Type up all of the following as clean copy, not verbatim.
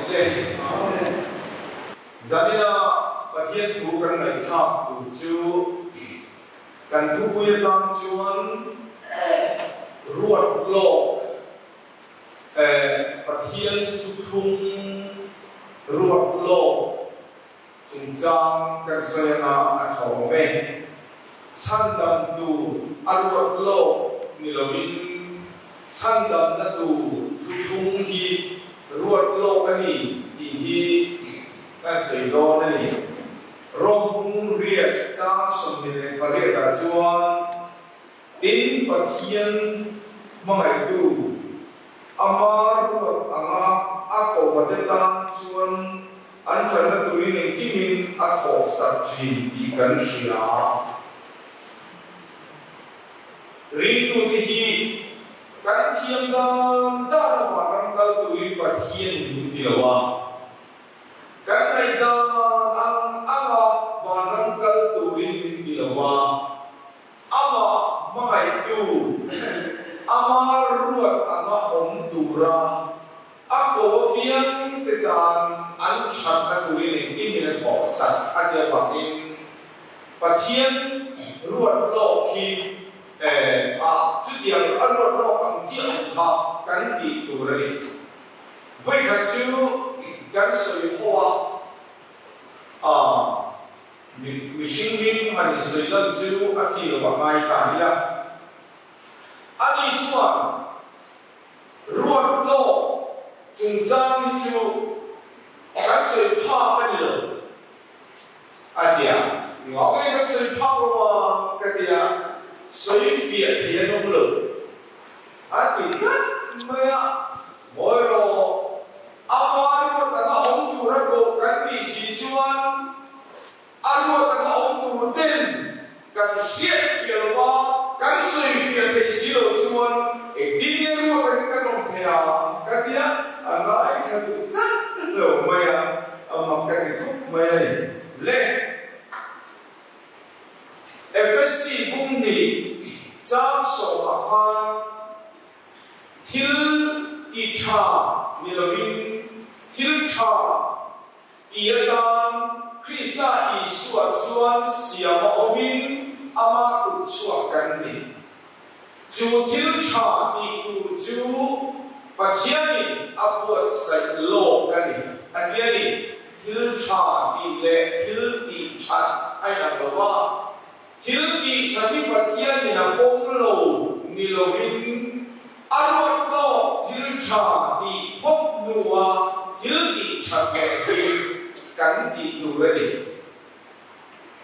se zanina pathian thu kan ngai tha tu chu kan thu puya tan chuan ruat lo pathian thu thung ruat lo chung chang kan sayana a thong ve san dam tu ruat lo nilovin san dam na tu thu thung hi ruat lo kani hi na sei do na ni rom riat chang som ni le pare ta chuan tin pathian mangai tu amar ruat anga a ko pate tan chuan an chana tu ni kimin a thok sat thi ti kan ria ri tu hi kan thiam dan da wa ram kal tu ri pathian ni ti lawa kan nai da ang anga wa ram kal tu ri ti lawa ama mai tu ama ruat ama om tura ako pian te dan an chat na tu ri ki mi na thok sat a dia bakin pathian ruat lo ki chút tiền ăn một lọ bằng chiếc họ cắn bị tù rơi với các chú cắn sợi hoa mình sinh minh hay sợi lần chú ăn chỉ là bằng ai cả ya anh đi chuan ruột lọ chúng ta đi chú cắn sợi hoa cái gì anh đi ngõ cái cắn sợi hoa qua cái gì suy phiền thì nó không được, thì rất mày mỗi đồ, mà ta có ông tu ra đồ cái gì xí chuan, mà ta có ông tu tên, cái phiền phiền quá, cái suy phiền thì xí đồ chuan, tin nghe luôn cái đồng thầy cái gì mà anh thấy rất nhiều mày mà cái thuốc mày lên. FSC bung ni cha so ha thil ti tha ni lovin thil tha ti dan Krista Isu chuan siam omin ama ku chua kan ni chu thil tha ti tu chu pathiani apuat sai lo kan ni atiani thil tha ti le thil ti chat ai na ba thiếu đi cho thiên vật thiên thì là bông lồ ni lovin arwat lo thiếu cha đi hop nuwa thiếu đi cha ke kan đi tu ready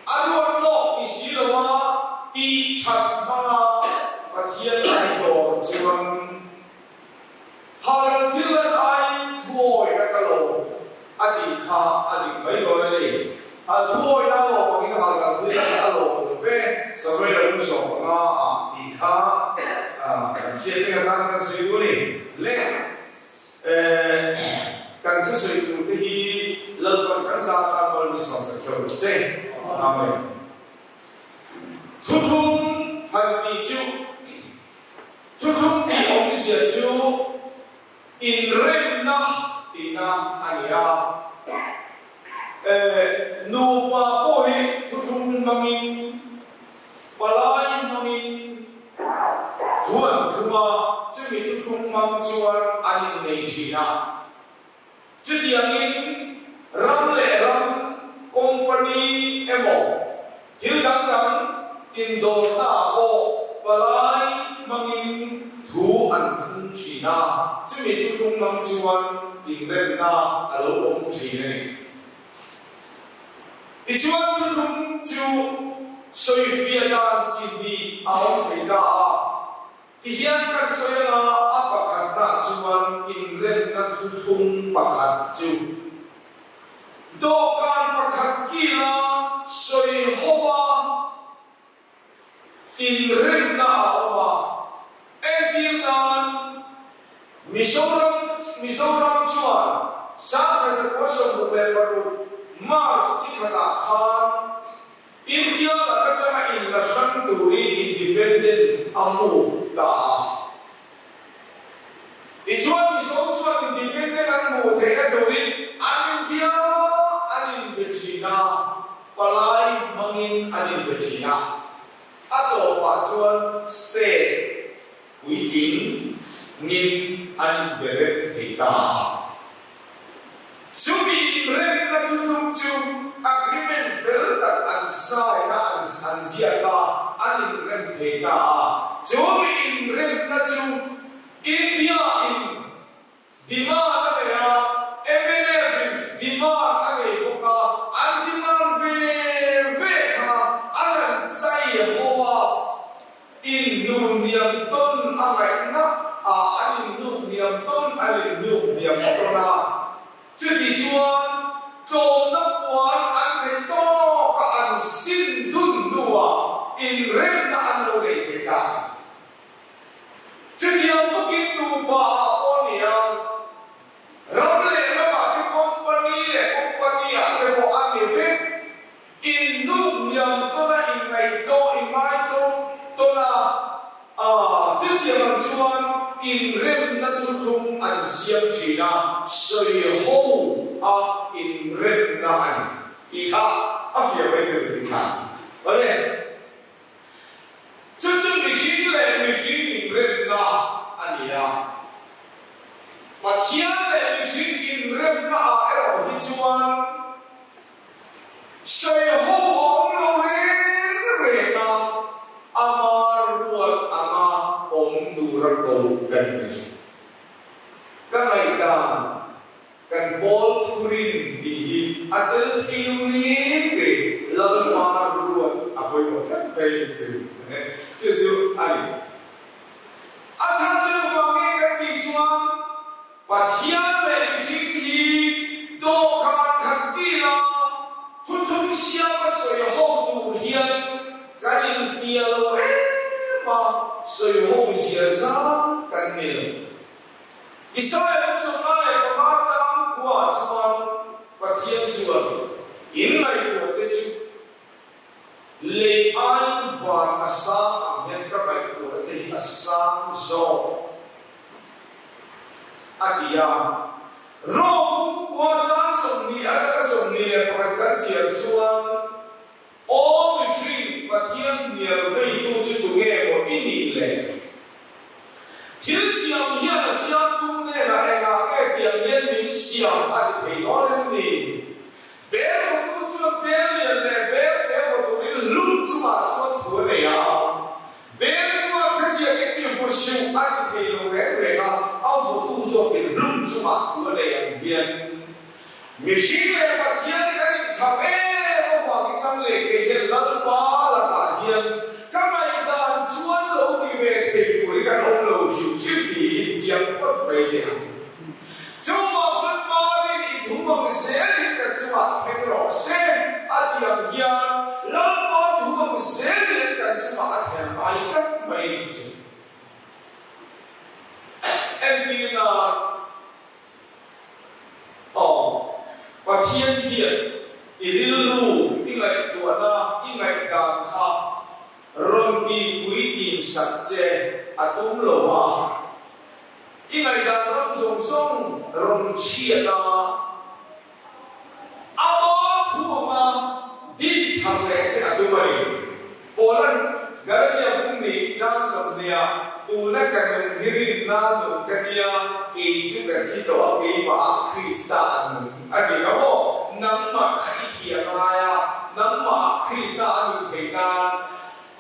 arwat lo isi lawa ti cha ma vật thiên ai do chuan haran thilan ai thuoi na kalo adi kha adi mai do ready thuoi na lo makin haran thilan alo sau đây là một số ngõ thì khá trên cái tăng cái suy của này lên cần cái suy của cái gì lần còn cái sao ta còn đi sống sẽ theo được xe amen thu thung hành tỷ chú thu thung tỷ ông xia chú in rem na tỷ na anh ya nu pa bôi thu thung mangin balai mangin thuan thua chu mi thu khung mang chuan anin nei thina chu tiangin ram le ram company emo thil dang dang tin do ta bo balai mangin thu an thun thina chu mi thu khung mang chuan in rem na alo om thina ni ti chuan thu khung chu soi phía đan chỉ đi áo thấy đã thì hiện các soi là áp khát đã chuan in rem na thu thung bạc khát chu do can bạc khát kia soi hoa in rem na áo mà em tin đan Mizoram chuan sáng ngày sẽ có sông một bề bờ Mars đi khát khan India là các trang in là sang turi independent amu da. Di chuan independent amu thế các turi chuan state quý kín nghìn anh beret thầy ta chúng mình rem na chung chung agreement fel tak an sai na an zia ta an rem thầy ta chúng mình rem na chung India in demand na ya MNF demand ane boka an demand ve ha an sai hoa in nu niam ton angai na an nu niam ton an nu niam ton na chu ti chuan to na puan an thei to ka an sin dun nuwa in rem na an lo dei te ta chu ti am bukin tu ba onia ramle na ba ti company a te mo an ni ve in nu niam to na in ngai to in mai to na chu ti am chuan in rem na tu lung an siam china soi ho in rem na an i ha afia be te ka vale chu mi khi le mi khi in rem na ania pathian le mi khi in rem na ero hi chuan soi ho ong lo re na amar ruat ama ong du ra ko kan ni kan ai ta kan bol thurin di hi atel theory re lam mar ruat apoi mo kan pe chu ali a chan chu wa nge kan ti chuan pathian le hi hi do ka khat ti na thum sia ka soi ho tu hian kan in tia lo ma soi ho sia za kan ni Israel so na le pa chang kwa chuan pathian chuan in mai to te chu le ai van asa am hen ka mai to te asa zo adia ro kwa chang som ni ata ka som ni le pa kan chiar chuan o mi hring pathian niar vei tu chu tu nge mo ini le thiếu siam hiền là siam tu nè là anh nghe tiếng hiền mình siam à thì thấy nó lên gì bé không tu chưa bé liền nè bé không tu đi lún chú mà chú thua này à bé chú cái tiếng cái điều phụ siêu à thì thấy nó bé à ao phụ tu cho cái lún chú mà thua này à hiền mình xin lên mà hiền cái gì chả bé nó vào cái năng lực cái hiền lắm ba là cả hiền các mày ta chuan lâu đi về thì tuổi cái ông lâu hiểu chữ thì chiang bất bày điện chú vào chân ba đi thủ bằng xe đi cái chú vào thành rõ xe à điểm hiền lớn ba thủ bằng xe đi cái chú vào thành ai chắc bày điện chứ em tin là và thiên hiền thì lưu đi ngày tuổi na đi ngày đàn kha ron ti quý tin sạch che atum lo wa i ngai da ron song song ron chia da aba thu ma di thang le che atum mai polan garadia bung ni cha sam nia tu na kan hirin na no kania ki chu ka thi to ki ma krista an agi ka mo nam ma khai thia ma ya nam ma krista an thei na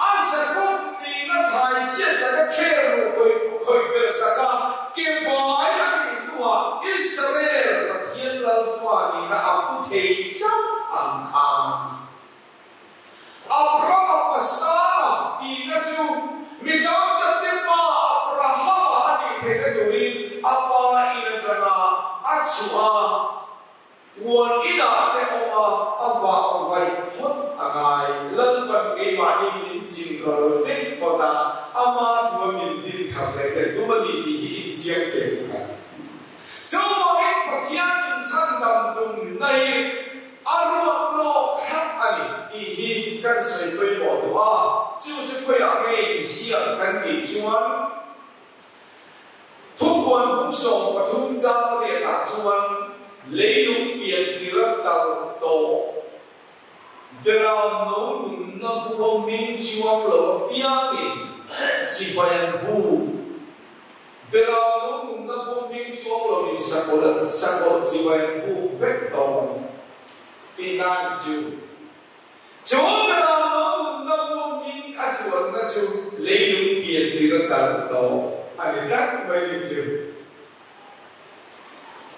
asa ko ti na thai chia sa ka khe ro koi be sa ka ke bai ani nuwa Israel ta thiên lal fa ni na apu thei cham an kham Abraham pasala ti na chu mi dam ta te pa Abraham ani thei na durin apa ina tana achua won ina te oma ava avai hot agai lal ban ke ma ni tin chin ro vek ko ta ama thua min din kham le te tu ma ni ti hi chiang te ka cho ma hi pathian in chan dam tum nai aru lo khat ani ti hi kan soi koi mo wa chu chu khoi a nge sia kan ti chuan thu quan cũng song và thung giao để đạt chuan lấy đúng tiền thì rất tàu tổ Beram no na puro min chiwang lo piangin si bayan bu. Beram no na puro min chiwang lo min sakol si bayan bu vek dong pinan chu. Chu beram no na puro min achuan na chu leilung pian tira tan do. Ani tak mai ni chu.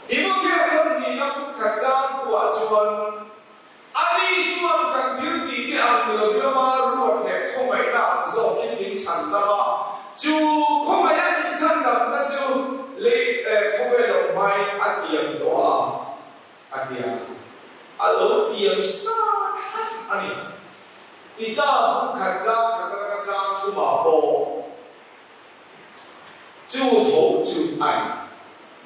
Timothy kan ni na pun kacang kuat chuan. Ani chuan kan thil ti ni ang ni lo vila ma ruat ne khomai na zo kim ning chan da ma chu khomai ya ning chan da na chu le khove lo mai atiam do a atia alo tiam sa ani ti ta khacha ku ma bo chu tho chu ai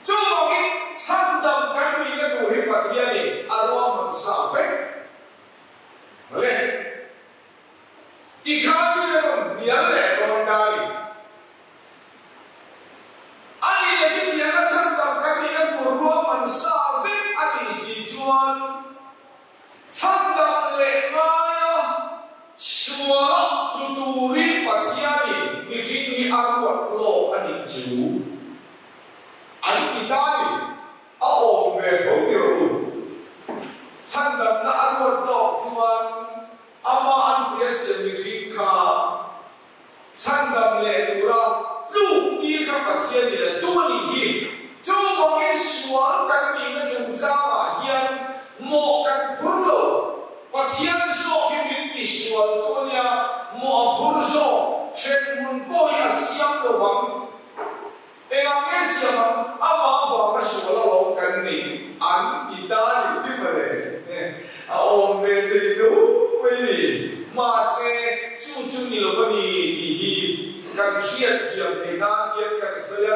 chu mo ki chan dam kan mi ka tu he patia ni alo man sa fe Boleh? Ikan dia le orang kali. Ani lagi dia nak cakap kami nak turun mensabik ani si juan. Cakap le maya semua tuturin patiani begini aku lo ani ju. Ani kita ni, awak berdoa Cakap nak aku lo juan. Ama an biasa mereka sangam le dura lu di kan pakian ni le dua ni hi cuba ke suar kan ni kan jumpa hian mo kan purlo pakian so ke mimpi suar tu ni mo purlo chen mun boy asiam lo bang engang asiam ama wang suar lo kan ni an kita ni cipare om bete tu Wei, masih cucu ni loh ni di kan kiat kiat tena kiat kan saya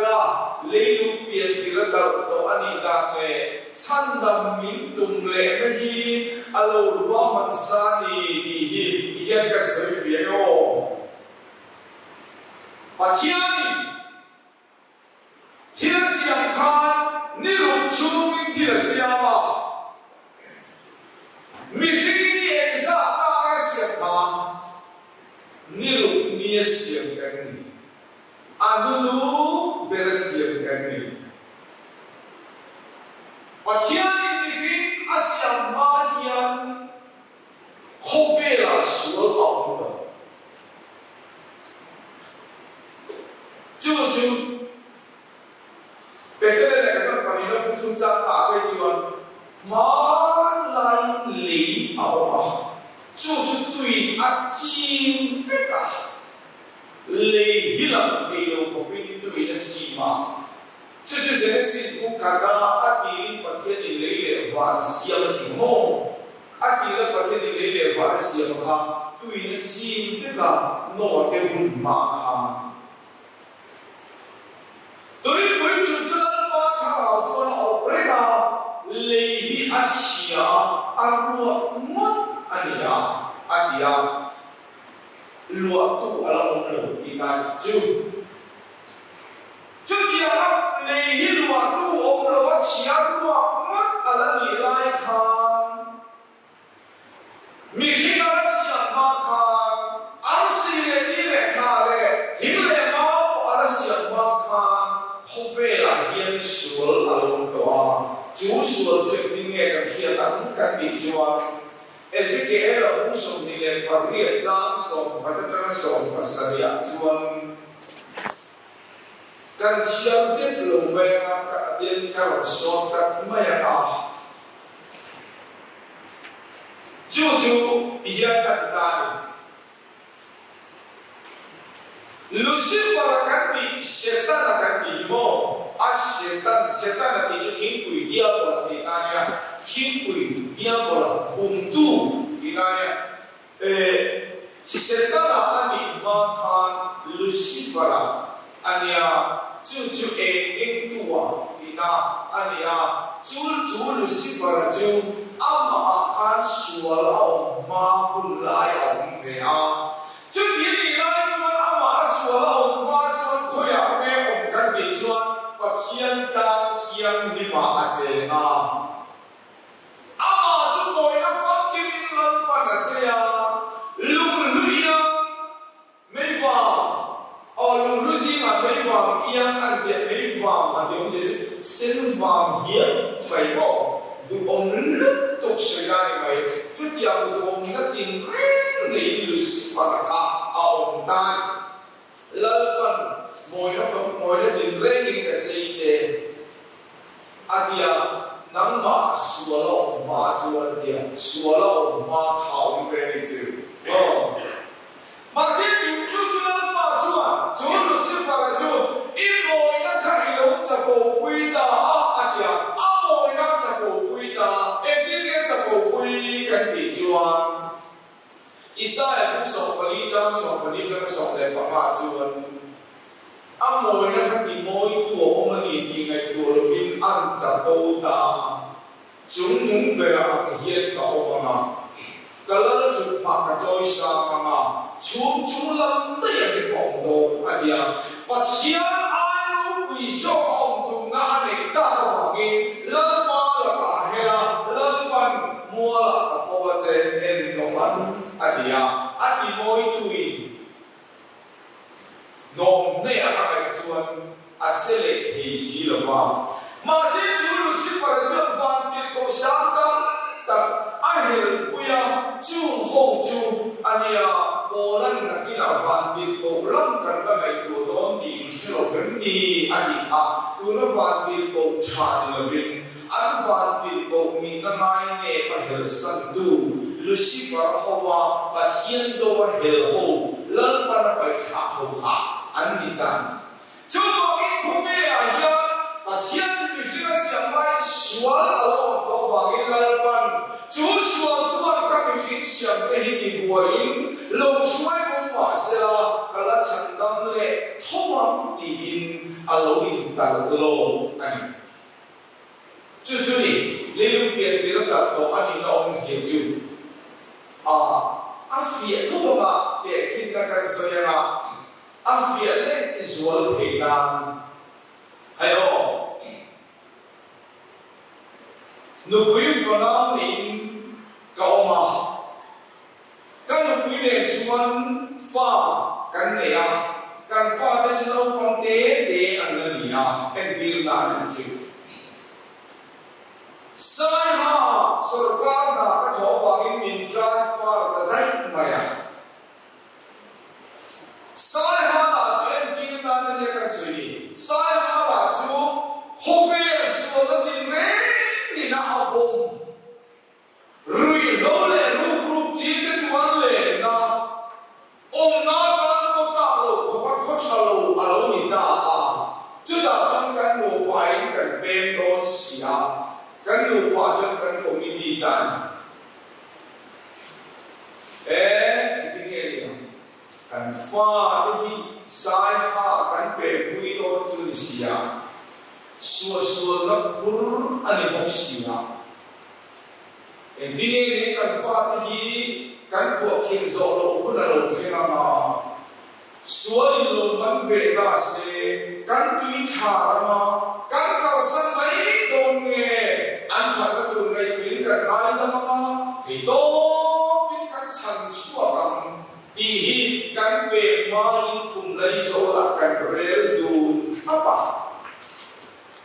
leilu kiat tiradal to ani dah le sandam min tum le mehi alo dua mansani di kiat kan saya yo patiani tidak siapkan ni runcung tidak siapa misi Niru niya siapkan ni, adulu bersiapkan ni. Pakian ini asyam mahian, khofela sual Allah. Cucu, betul tak kata panino pun cakap apa cuan, malai li Allah. Cucu tui acim feka, le hilang kilo kopi tui acima. Cucu jenis itu kata ati pakai di lele varsia limo, ati le pakai di lele varsia maka tui acim feka no teun maka. Tui pun cucu maka cuan opereta lehi acia arwah mat Adia luar tu alam umum kita cu dia lehi luar tu umum siap luar mat alam nilai kan mungkin ada siap makan arsi le kale himle mau ada siap makan khofela hian sual alam doa cu sual tu tinggal kan kan dijual Ezekiel usung nilai patria jang som pada som pasaria cuan kan siang dia belum bayar keadilan kalau som tak maya Juju ia kata Lucifer akan di setan akan diimo setan akan dikingkui dia bola ditanya kingkui dia bola buntu ditanya setan ani makan Lucifer ania cucu tua tina ania cucu Lucifer cu ama akan sualau mahulai om fea jadi nilai cuman ama sualau mah cuman koyak om kan di cuman pakian kan kian lima aja na ama cuman nak fakirin lan pan aja sinh vàng hiếm mày bỏ du ông lúc tục xảy ra này mày chút giờ du ông đã tìm rèn để Lucifer cả ông ta lần lần mồi nó tìm rèn những cái chế adia nang ma sualo ma chuan dia sualo ma khao về đi chứ mà xin chú lên ma chuan Lucifer là chú ít mồi nó khai lỗ cho cổ quy ta adia mồi nó cho cổ quy ta em biết cái cho cổ quy cái gì chuan Isaiah cũng sống và lý trang sống và lý trang sống để bằng ma chuan mồi nó khát tìm mồi tua ông anh thì ngày tua là vin ăn chả đâu ta chúng những về là ăn hiền cả ông anh cái lần chụp mặt cái trôi sang anh chúng lần đấy là cái bóng đồ anh đi và thiên ai lúc bị cho ông tụng na anh ấy ta có hoàng in lần mà là cả hay là lần ban mua là cả hoa chế em nó anh đi anh đi mồi tui nôm này anh chuan anh sẽ lấy thì xí là vào mà sẽ chú Lucifer chuan van tiền cầu sáng tâm tập anh hiểu bây giờ chú hậu chú anh bộ lần là khi nào van tiền cầu lắm cần là ngày tuổi đón tiền sẽ là cái gì anh đi thà tôi nó van tiền cầu tràn là viên anh van tiền cầu mình cái mai này mà hiểu sẵn tu Lucifer hoa và hiền đồ hiểu hậu lần mà nó phải trả hậu khả anh đi tan chú có cái không về à hiền và hiền thì mình phải xem mai sual alo có vào cái lần ban chú sual chú ăn các mình phải xem cái hình thì bùa in lâu sual cũng mà sẽ là cái là chân tâm lệ thâu âm thì in alo in tận lâu anh chú đi lấy lúc biệt thì nó đặt vào anh nó ông gì chú phía thâu mà để khi ta cần soi ra phía này zual thể nam hay không nụ quý phần nào nín cậu mà các nụ quý này chuan pha cái này cái pha thế chứ đâu còn để ăn là gì em biết là gì chứ sai ha सरकार ना का थोपागी min transfer the right maya sai ha na chu em kin na ne ka sui sai ha na chu hove so na tin re ni na abom rui lo le ru chi te tuan le na om na kan ko ka lo ko pa ko cha lo alo ni ta chu da chung kan mo pai kan pem don sia kan lu pa chân kan committee tan ti nge li kan fa ti sai ha kan pe pui lo chu ni sia suwa na pur ani bok sia ti nge li kan fa ti kan ko khin zo lo ko na lo thena ma suwa ni lo ban ve ta se kan tui tha ma kan ka san mai don nge anh chọn cái đường này tuyến gần đây đó mà thì đó biết cách sản xuất bằng thì căn về mai cùng lấy số là căn về đủ thấp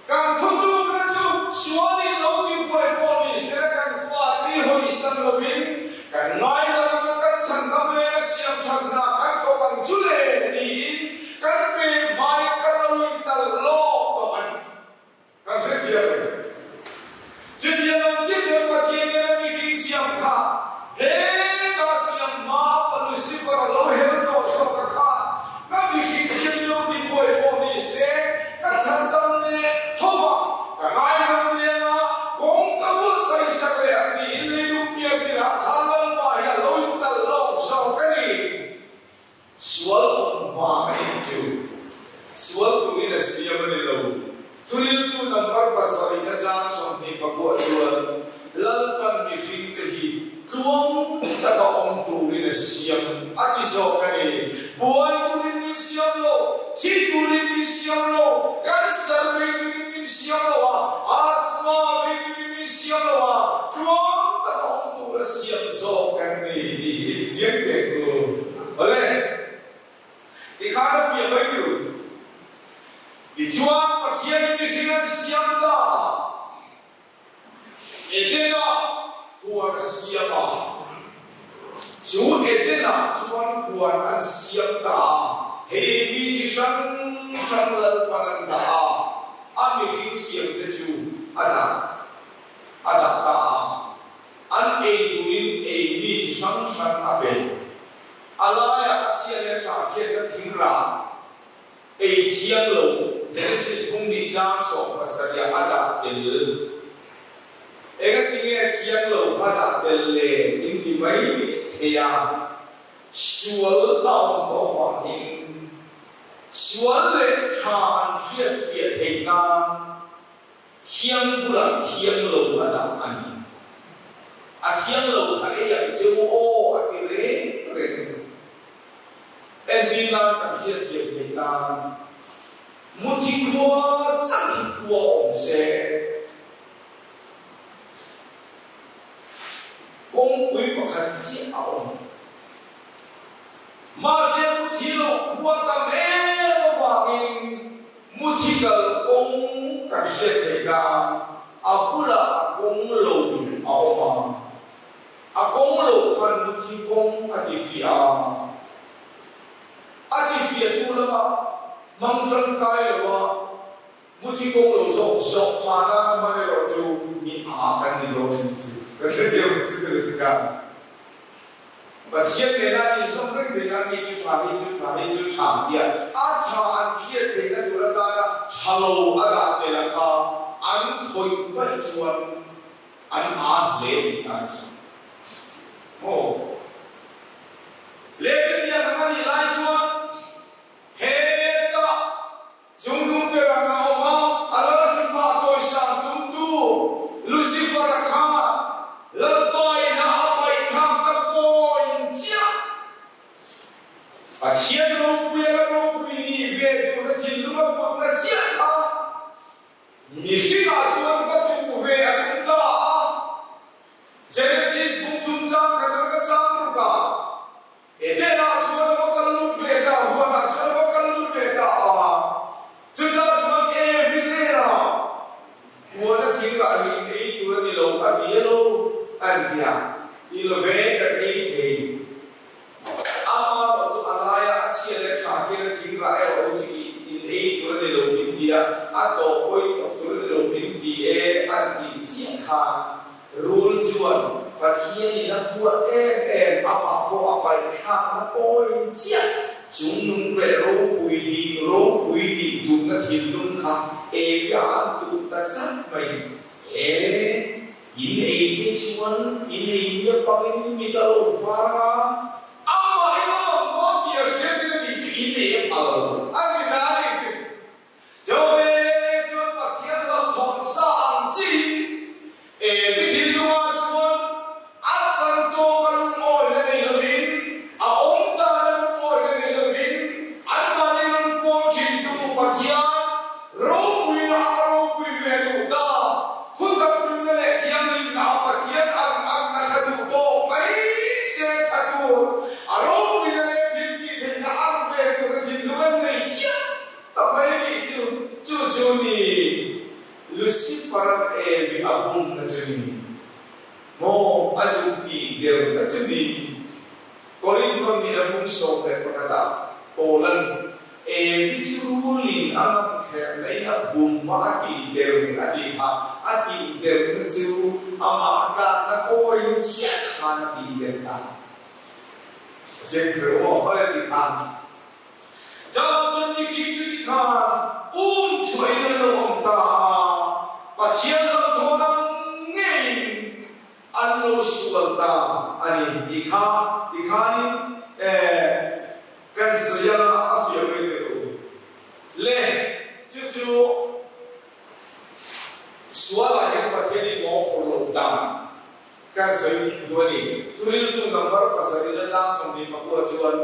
càng không đủ nữa chứ số đi lâu thì quay qua thì sẽ càng phát đi hồi sân là viên càng nói đó là căn sản phẩm này là xem chẳng là căn có bằng chút lệ thì căn về mai căn lâu ta lo của anh căn thế kia vậy chỉ riêng chỉ riêng mà thiên nhiên là mình kinh xem cả hết cả xem mà và Lucifer lâu hết đó số cả các mình kinh xem lâu thì buổi buổi đi sẽ các sản phẩm này thông cả ngày hôm nay cũng có một sai sắc lệ đi lên lúc kia thì đã tham lần bài là lâu ta lâu sau cái này suốt và cái chiều suốt tụi nó xem cái lâu tụi tu nằm ở bờ sông nó giang sông thì bờ bùa chuan lần ban bị khinh cái gì tuông ta có ông tu đi là xem à chỉ số cái này bùa tu đi xem lo khi tu đi xem lo cái sợi đi xem lo asma đi xem lo tuông ta có ông tu là xem số cái này đi chiến cái cô, vậy thì khá là phiền mấy điều. Di chuan pathian ni ringan siam buat siapa chú ete na chuan buat an siam ta hei mi chi sang lal panan ta ami king siam te chu ada ta an ei tunin ei mi chi sang abe alaya achia le tra ke ka thingra ei thiang lo Genesis kung di jang so pasaria ada del ega tinge thiang lo ada del le inti mai thea sual laung to wa in sual le chan fiat thei na thiang pula thiang lo ada ani a thiang lo kha e yang cheu o a ti re en din na ta fiat thei na muti kuwa chang kuwa om se kong kui pakhat chi aom ma se muti lo kuwa ta me lo wangin muti kal kong kan se thega apula akong lo aoma akong lo khan muti kong adifia tu lama mang trăng cai là muti công đồ sọc phá ra mà này rồi chú mi cái gì rồi cái điều cái cái và thiên này là đi xong rồi thì là đi chú trả đi trả ăn thiên thì là tụi ta là trả lâu ada để là kha ăn thôi phải chuan ăn lệ đi ăn ô lệ thì là cái gì lại chuan chúng đúng về bằng ngạo mà Allah chúng ta cho sang chúng tu Lucifer là kha lần bài na apai kham ta bôi chia và thiên lô quy ni về tu cái thiên lô một cái chia kha mi khi nào chúng ta tu về anh ta Genesis cũng chúng ta cái trang luôn cả để nào chúng ta có cần luôn về cả hoặc là chúng ta có cần luôn về cả chúng ta chọn everyday nào muốn nó thiếu lại những cái chúng ta đi lâu ăn bia lâu ăn tiệc đi lâu về cái gì thì ama và chúng ta lại chia lên trả cái nó thiếu lại ở chỉ đi chúng ta đi lâu kiếm tiệc ăn tổ ôi tổ chúng ta đi lâu kiếm tiệc ăn đi chia khăn rule chuan và thiên thì nó buat ama có apa khăn nó ôi chia chúng nung về rô bùi đi tụt nó thiên nung khá cả tụt ta chắc mày in cái chuan in nhiều bằng in mi đâu phá ama in nó có tiền sẽ thì nó đi chỉ in anh người ta đi chứ cho về chuan mà thiên nó thon sang chi cái thiên nung à chuan ăn sang tô ăn ngồi lên đây là vin ông ta đang ngồi lên đây là vin anh mà đi lên quang trình tu bát hiền rô quy về đủ ta kun tập phim này là thiên linh nào bát hiền ăn na khát đủ to mấy xe khát đủ rô quy này là thiên gì thì na ăn về đủ cái thiên đủ anh này chia tập mấy đi chú ni Lucifer bị abung na chú ni mo azul ki đều na chú ni Korinton ni abung so pe pakata Poland visually anak thèm lấy bùn mà đi đều đi nó chiu ama cả nó coi chết khăn đi đều ta chết rồi mà phải đi ăn cho tôi đi khi đi khăn chơi nó ông ta và thiên nó thô năng nghe ăn lô suy ta anh đi khăn kan saya afia itu le cucu suara yang pakai mau pulau dam kan saya dua ni turil tu gambar pasal ini jang sambil Papua cuan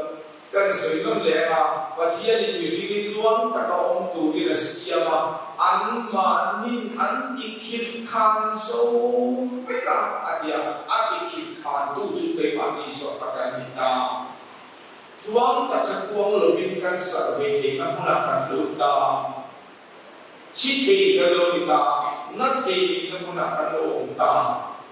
kan saya nam lema pakai ni mesti tuan tak om tu ini siapa anmanin antikit kan so fika adia antikit kan tu juga kami so pakai kita tuang tak kuang lebih kan sarve ke kan mulakan luta cite kalau kita nak ke kita mulakan luta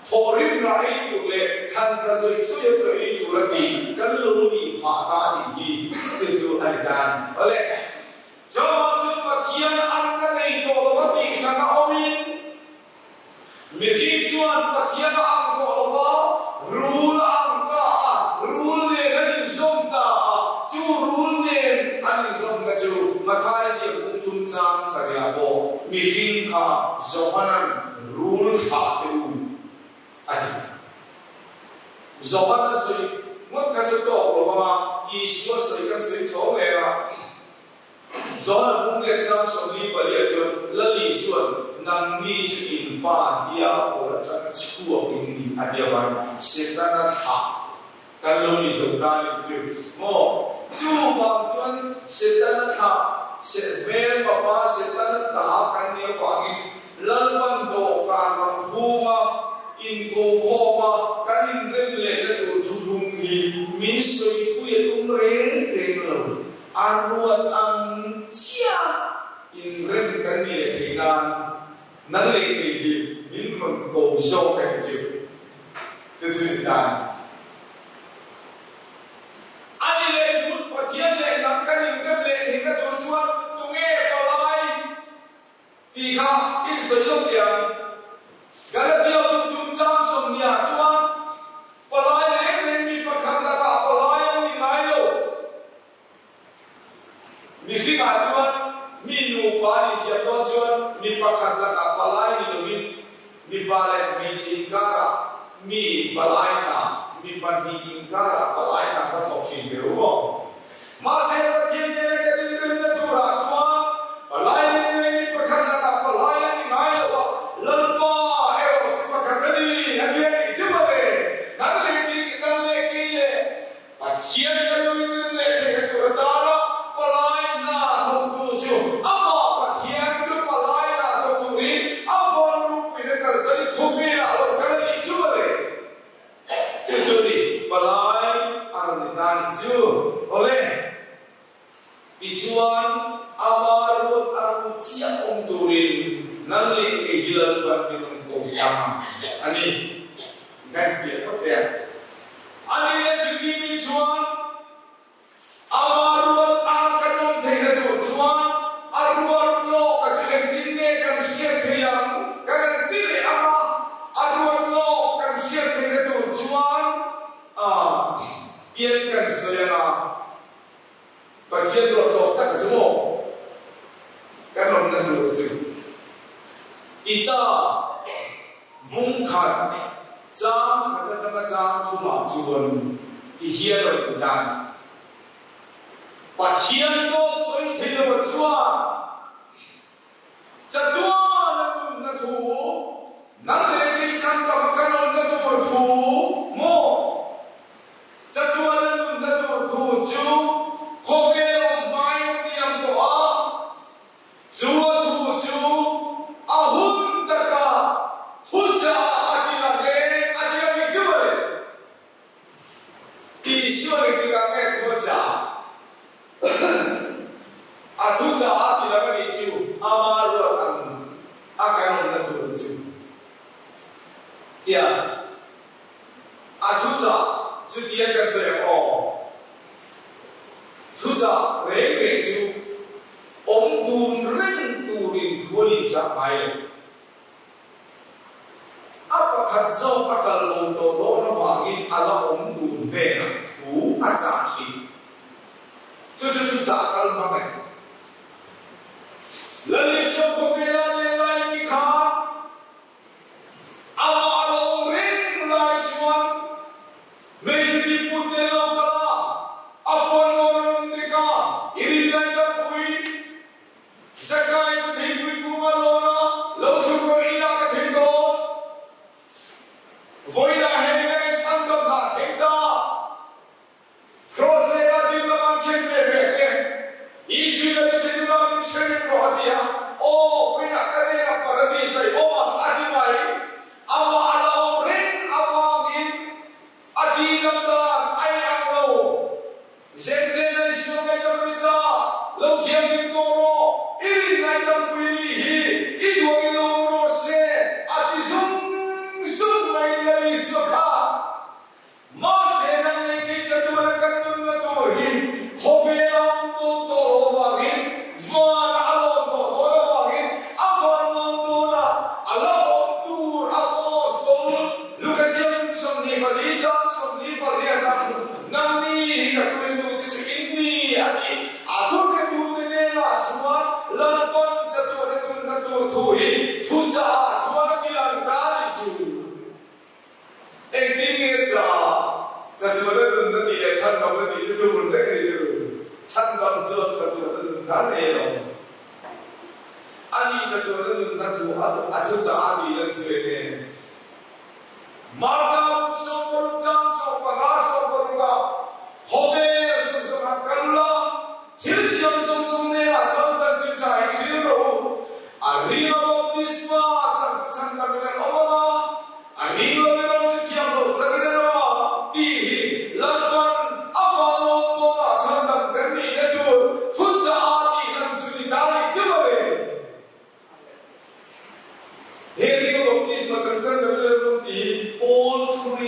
thorim rai tu le khan ka zoi so ya zoi tu ra ki kan lu ni pha ta ni hi chu ani dan ole cho chu pathian an ka nei to lo ti sana omin mi hi chuan pathian ang ko lo wa rule ang ka rule ne kan zom ta chu rule ne an zom na chu mathai si kum thum chang saria bo mi ring kha zohanan rule tha tu ani zohana sui ngot ka chu to lo ma I so sui kan sui chong le la zohana bung le chang so li pa le chu la li suan nang mi chu in pa dia o la chang chu o king ni adia wa setana tha kan lo ni so ta ni chu mo chu wang chuan setana tha set vel papa setana ta kan ne wa ngi lan ban do ka mang hu ma in go kho ma kan in rem le na tu thum hi min soi ku ye tum re lo arwat ang chia in rem kan ni le thina nan le ke hi min mon go so ka chi chu dan ani le chu pathian le nam kan in rem le thina tu chuan tu nge palai ti kha in soi lo tiang Galatia tum chang som nia chuan palai le ren mi pakhat la ka palai ni ngai lo mi singa chuan mi nu pa ni sia to chuan mi pakhat la ka palai ni lo mi pa le mi sin kara mi palai na mi pan ni in kara palai na ka thok chin be ro ma se pa thien ne le ka din ren na tu ra chuan palai ne mi pakhat la ka palai ni ngai lo lan pa Chiên cái đôi nguyên lệ thì cái tuổi ta đó, bà lai na thông tu chiu, ấm họ bà thiên chú bà lai na thông tu đi, ấm vốn rụp vì nó cả sấy thông vi là lộ cái này chú bà đấy, chú đi, bà lai ăn đi tan chú, ole, đi chuan, amarut ăn chia ông tu đi, nâng lên cái hilan ban đi nông công ta, anh đi, cái việc có tiền. Ani le chungi mi chuan amarut akanom theina tu chuan arwat lo ka chen tin ne kan siat thiang kan ti le ama arwat lo kan siat theina tu chuan tien kan soyana pathian ro lo ta ka chumo kan nom na tu chu kita bung khat Jam kata kata jam tu mak cuan dihian oleh tuan. Pathian tu soi thina bercuan. Setuan pun natu, nang lagi sangka makan natu tu mo. Setuan pun natu tu cu, kogelom main tiam doa, jua tu cu, ahun taka, huja. Atuza ati la bani chiu amaru atan akanon na tu chiu ya atuza chu dia ka se o tuza re chiu om dun ring tu rin thurin cha mai apa khat zo akal lo to lo na wangin ala om dun be na thu asa chi chu cha kal ma ne Lali siap kopela lelai ni kha, ama along ring mulai cuan, mesti putih lokala, apun orang mereka, iri mereka pui, sekai tu tinggi bunga lona, langsung kau ilah ketinggo, voida hengai sangkap dah tinggal, cross mereka di belakang kempe. Allah tur apostol Lucasian somni palicha somni paliata namni katuendu tichu inni ati atur ketu tenela semua lalpan satu ketun natur tuhi tuja semua kilang dari cu engkingnya satu ada tentang tidak sandam dan itu pun mereka itu sandam satu ada tentang nelo ani satu ada tentang tu ada jadi dan sebagainya marga sopor jam sopor hobe sopor kalula hirsiam sopor nela jansan cinta hiro arina baptisma sandam dan omama arina beron kiam lo sakiran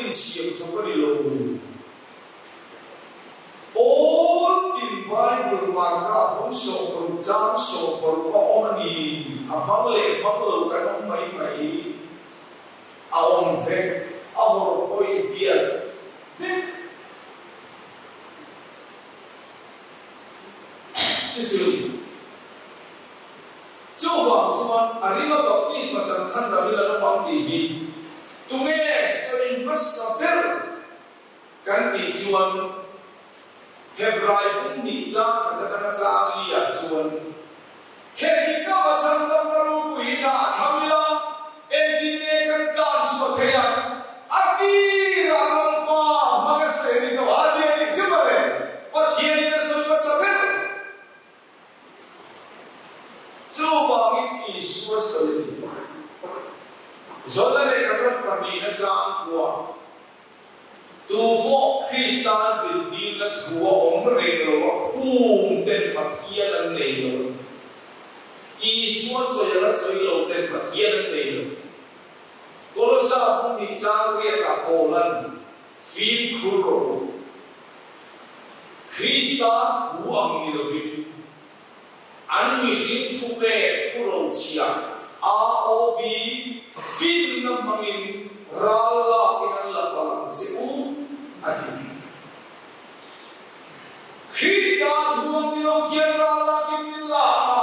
siap coba dilakukan. All in Bible warga bangsa berjam so berkomani abang melakukan mai awam zek awal poin dia zek jadi coba cuma arina baptis macam sandra bila nampak dihi tugas soal bersabar kan tujuan Hebrai pun dijak katakan cari ya tujuan kita macam terlalu kuita kamila edine kan semua kayak ati ralalpa maka seni tu ada ni cemare patian ini soal bersabar coba ini suasana ini Saudara kata kami ajak kuah, tubuh Kristus ini nak kuah orang orang dan pakai dan nelo. Yesus saja soal dan pakai dan nelo. Kalau saya pun dicari kapolan, film kuro, Kristus kuah ni Anmission tupe kuro cia, AOB film namangin rala kinan lapalang ceu adi Krista tuang dino kian rala kinan lama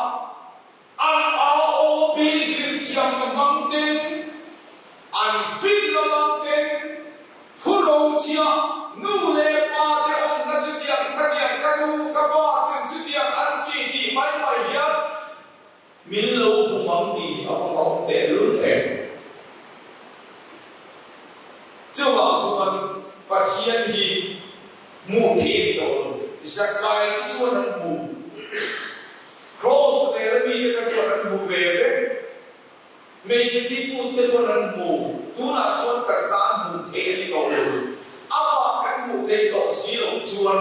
an AOB sirtiang namangten an film namangten purau cia nule pate om kacutiang katiang kanu kapaten cutiang anti di mai ya milau pumang di apa kau telur coba cuma bagian hi mungkin dong disakai itu cuma mu cross therapy itu cuma mu bebe masih tipu tepuran mu tu nak cuma kata mungkin dong apa kan mungkin dong zero cuma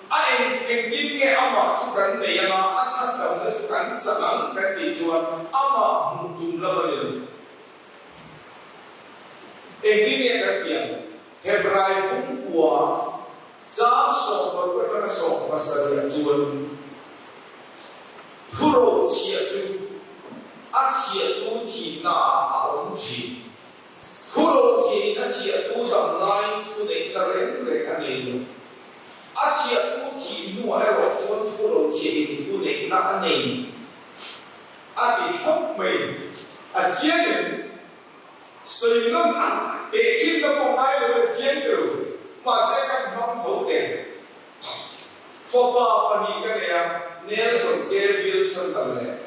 yang timnya apa cuma ni yang asal dong itu kan sedang kan cuma apa mungkin lah macam Intinya kerja Hebrai pun kuah jam sopor berkata sopor masalah jual puro cia tu acia tu tina awam ti puro cia cia tu dalam lain tu nekaren mereka ni acia tu ti nuai rok jual puro cia tu nekna ni adik tak main acia ni sehingga ekip kepokai lebih jian terus, masa kan mam tahu deh. Fopa panikan ya, Nelson Gabriel sendalnya,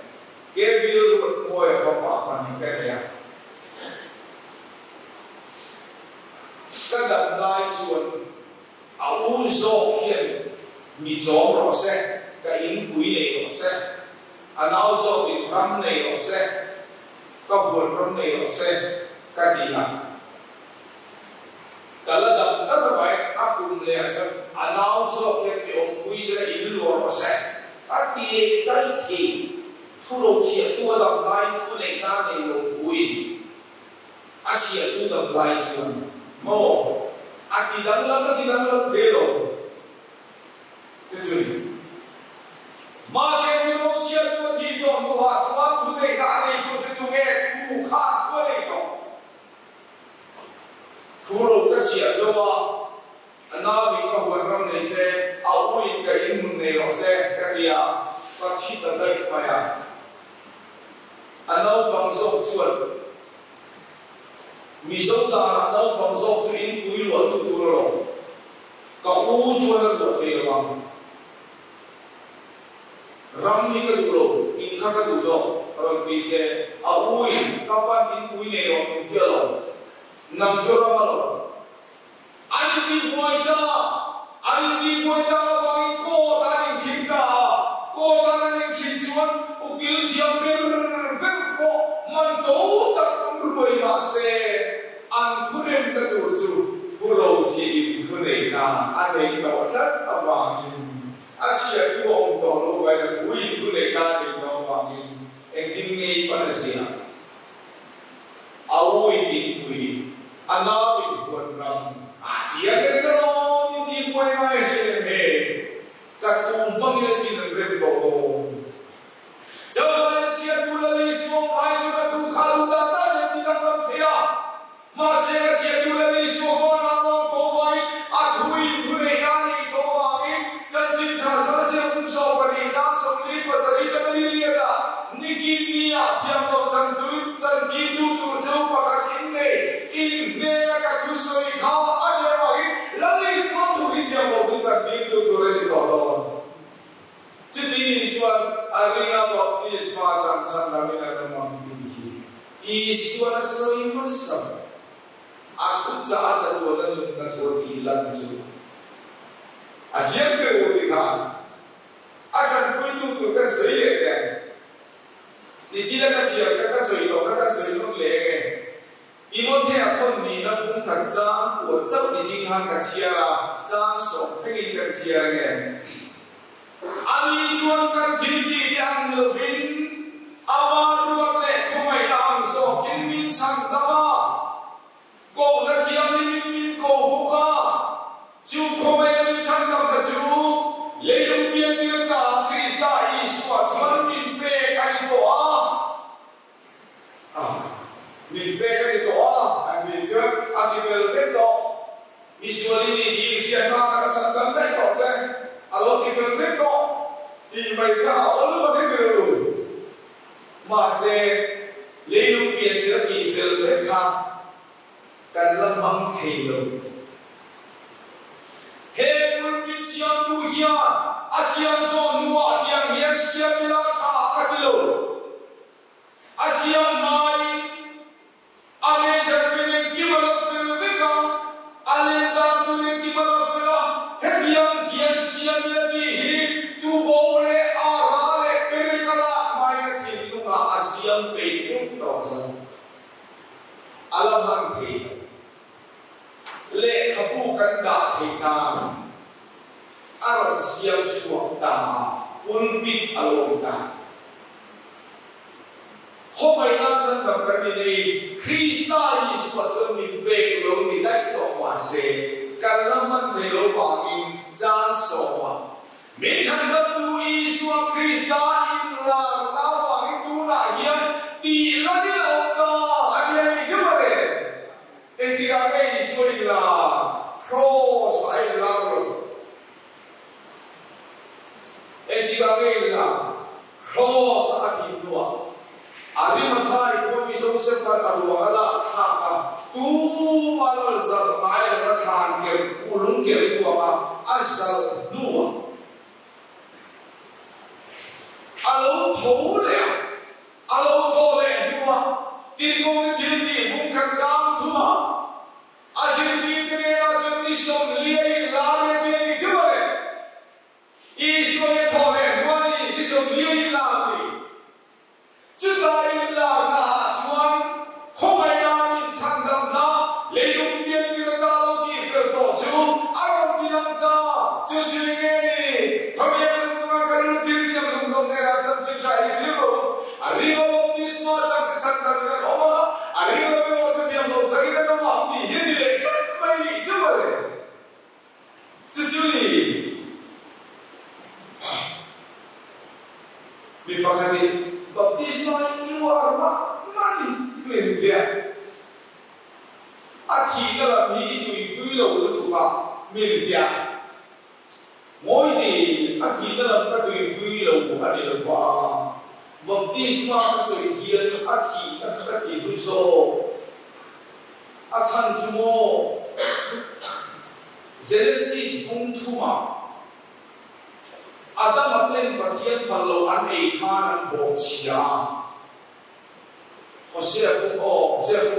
Gabriel moe fopa panikan ya. Kadang naik cuan, aku zokian, mijom rose, kain kuile rose, anau zok di ram ne rose, kabur ram ne rose. Kadilah, kalau dalam terbaik aku melihat announcer yang puisi ibu luar biasa, kadilah tadi turun cia tu dalam lain tu nekna nelo puisi, acia tu dalam lain cuma mau, ati dalam belo, itu masa turun cia tu tidur muat, tuan tu nekna ni tu tu ngek bukan Joa ana mi ka huan ram nei se au in ka in mun nei lo se ka dia ka thi ta dai pa ya anau bang so chuan mi so da anau bang so chu in pui lo tu lo ka u chuan lo thei lo ram ni ka du lo in kha ka du so ram pi se au in ka pan in pui nei lo in thia lo nam chu ram lo ani ti boita wang ko ta ni thingda ko ta ni thing chuan ukil thiam ber ko man to ta roi ma se an phurem ta tu chu phuro chi in phune na anei to ta awangin a chia tu ong to lo wa ta ui phune na ni to awangin engin nei pa na sia awui in pui ana in pun ram chia cái đó những đi quay mai thì để về các cùng băng như xin được rèm tổ tổ giờ này chia tu là lý số ai cho các tu khá tu đã ta để đi các làm thế à mà sẽ cái chia tu là lý số con nào có vai à thui tu này na ni có vai chân chính cha sao sẽ cũng sau cái đi trang sống lý và xử lý cho nó đi liền à ni kim ni à thiam đâu chân kim tu tu châu và các kim này in nên các tu soi khá Chứ đi chuan aria baptis pa chan chan la mina na mang di Isu na soi masa aku cha tu da nun na tu di lan chu ajian ke wo di kha akan pui tu ka sei le ke ni chi la ka chi ka sei lo le ke Timothy athon ni na pung khan cha wo chau ni jing han ka chia la cha so thengin ka chia nge Ali chuan kan thil ti diang lovin amar ruak le khomai dang so kin min chang dama ko na thiam ni min ko buka chu khomai min chang dam ta chu le lum pian ti ka Krista Isu chuan min pe ka ni to min pe ka ni to an ni chuan a ti fel te to Isuali ni di khian ma ka chang dam dai to che alo ki fel te to thì mày cả ổn luôn cái điều mà sẽ lấy lúc tiền thì nó bị phèn phèn khác cần lâm băng thầy luôn hết muốn biết xiêm tu hiền xiêm so nuột tiếng hiền xiêm la cha cái điều xiêm mai anh sẽ bên kia mà là phèn phèn khác anh ta tu bên kia mà là phèn hết hiền xiêm như đi tu bố lệ ra lệ bê kala mai na thìn lu nga asiam pe phép to sa alaman thi lệ khabu kan da thi na aron siam chuak ta un bit along ta homai na chan kam kan ni Krista Isu chon min pe lo ni dai to ma se kan laman the lo ba in jan so ma Mình chẳng gặp tu Isu Krista in là tao và cái tu là hiền thì là đi đâu ta anh em đi chứ mà để em thì gặp cái Isu là cross ai là rồi em thì gặp cái là cross ai thì tu à đi mà thay có bị sống xếp vào tàu là thà tu mà nó giật tay là nó thàn kiểu u lúng kiểu của bà asal lúa alo thô lẹ nhưng mà tin công cái thiên địa cũng khăn giang thu mà thiên địa cái này là chuyện đi sông lia la lia đi chứ mà đấy Isu cái thô lẹ qua đi sông lia la đi chứ ta in la na chuan không ai làm in sang đầm na lấy lúc biên thì ta lâu thì phải tổ chú ai đi làm ta chú nghe đi không biết cái nó tin xem không nghe ra chân chính trái hiểu rồi arriba baptisma chắc chắn là cái đó mà arriba cái đó cho điểm đầu chắc cái đó mà thì hiện đi lấy cắt mày đi chứ mà đấy chứ gì bị bắt đi baptisma itu apa mati liền kia thì cái là thì itu lâu tụ cả miền địa mỗi thì anh thì nó làm cái tùy lâu anh đi làm qua baptism mà soi hiền anh thì nó cái gì cũng rồi anh chăn chú mô Genesis cũng thu mà Adam mà tên và thiên phần lâu anh ấy khan anh bộ chia Hosea